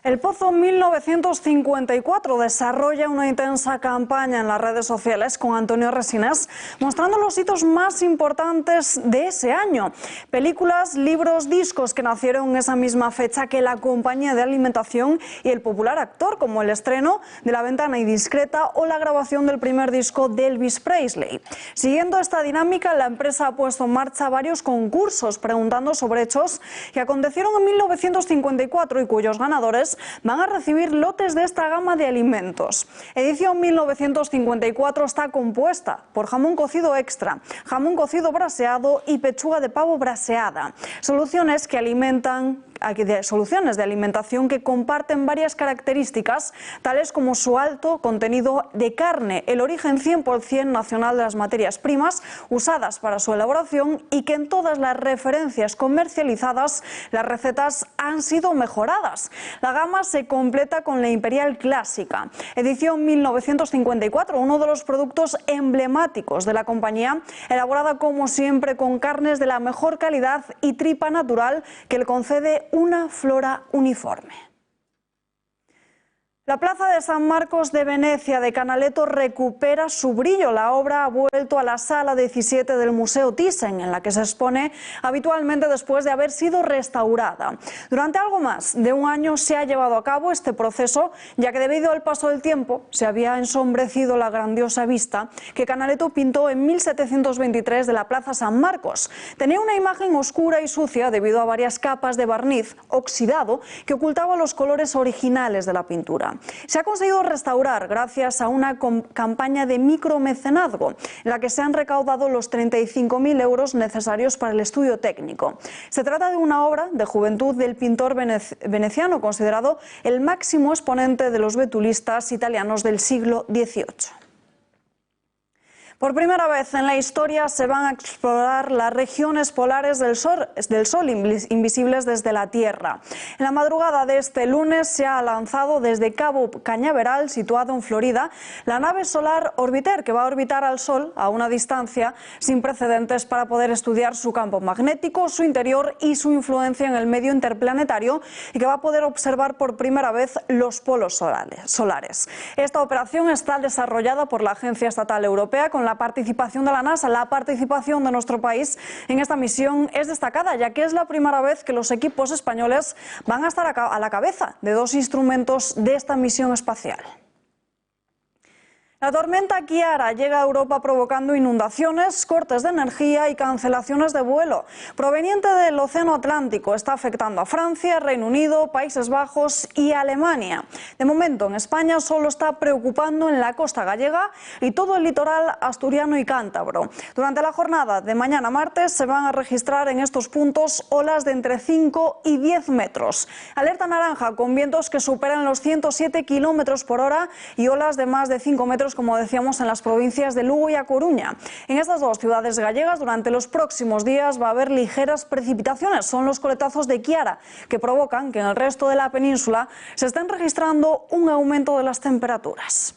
Speaker 2: El Pozo 1954 desarrolla una intensa campaña en las redes sociales con Antonio Resines, mostrando los hitos más importantes de ese año. Películas, libros, discos que nacieron en esa misma fecha que la compañía de alimentación y el popular actor, como el estreno de La Ventana Indiscreta o la grabación del primer disco de Elvis Presley. Siguiendo esta dinámica, la empresa ha puesto en marcha varios concursos preguntando sobre hechos que acontecieron en 1954 y cuyos ganadores van a recibir lotes de esta gama de alimentos. Edición 1954 está compuesta por jamón cocido extra, jamón cocido braseado y pechuga de pavo braseada. Soluciones de alimentación que comparten varias características, tales como su alto contenido de carne, el origen 100% nacional de las materias primas usadas para su elaboración y que en todas las referencias comercializadas las recetas han sido mejoradas. La gama se completa con la Imperial Clásica, edición 1954, uno de los productos emblemáticos de la compañía, elaborada como siempre con carnes de la mejor calidad y tripa natural que le concede una flora uniforme. La Plaza de San Marcos de Venecia de Canaletto recupera su brillo. La obra ha vuelto a la sala 17 del Museo Thyssen, en la que se expone habitualmente después de haber sido restaurada. Durante algo más de un año se ha llevado a cabo este proceso, ya que debido al paso del tiempo se había ensombrecido la grandiosa vista que Canaletto pintó en 1723 de la Plaza San Marcos. Tenía una imagen oscura y sucia debido a varias capas de barniz oxidado que ocultaba los colores originales de la pintura. Se ha conseguido restaurar gracias a una campaña de micromecenazgo, en la que se han recaudado los 35.000 euros necesarios para el estudio técnico. Se trata de una obra de juventud del pintor veneciano, considerado el máximo exponente de los vetulistas italianos del siglo XVIII. Por primera vez en la historia se van a explorar las regiones polares del Sol invisibles desde la Tierra. En la madrugada de este lunes se ha lanzado desde Cabo Cañaveral, situado en Florida, la nave solar Orbiter, que va a orbitar al Sol a una distancia sin precedentes para poder estudiar su campo magnético, su interior y su influencia en el medio interplanetario, y que va a poder observar por primera vez los polos solares. Esta operación está desarrollada por la Agencia Estatal Europea con la participación de la NASA. La participación de nuestro país en esta misión es destacada, ya que es la primera vez que los equipos españoles van a estar a la cabeza de dos instrumentos de esta misión espacial. La tormenta Kiara llega a Europa provocando inundaciones, cortes de energía y cancelaciones de vuelo. Proveniente del Océano Atlántico, está afectando a Francia, Reino Unido, Países Bajos y Alemania. De momento, en España solo está preocupando en la costa gallega y todo el litoral asturiano y cántabro. Durante la jornada de mañana martes se van a registrar en estos puntos olas de entre 5 y 10 metros. Alerta naranja con vientos que superan los 107 kilómetros por hora y olas de más de 5 metros, como decíamos, en las provincias de Lugo y A Coruña. En estas dos ciudades gallegas durante los próximos días va a haber ligeras precipitaciones. Son los coletazos de Kiara que provocan que en el resto de la península se estén registrando un aumento de las temperaturas.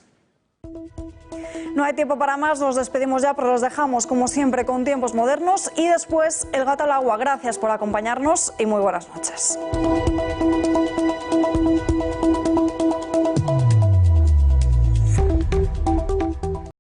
Speaker 2: No hay tiempo para más, nos despedimos ya, pero los dejamos como siempre con Tiempos Modernos y después El Gato al Agua. Gracias por acompañarnos y muy buenas noches.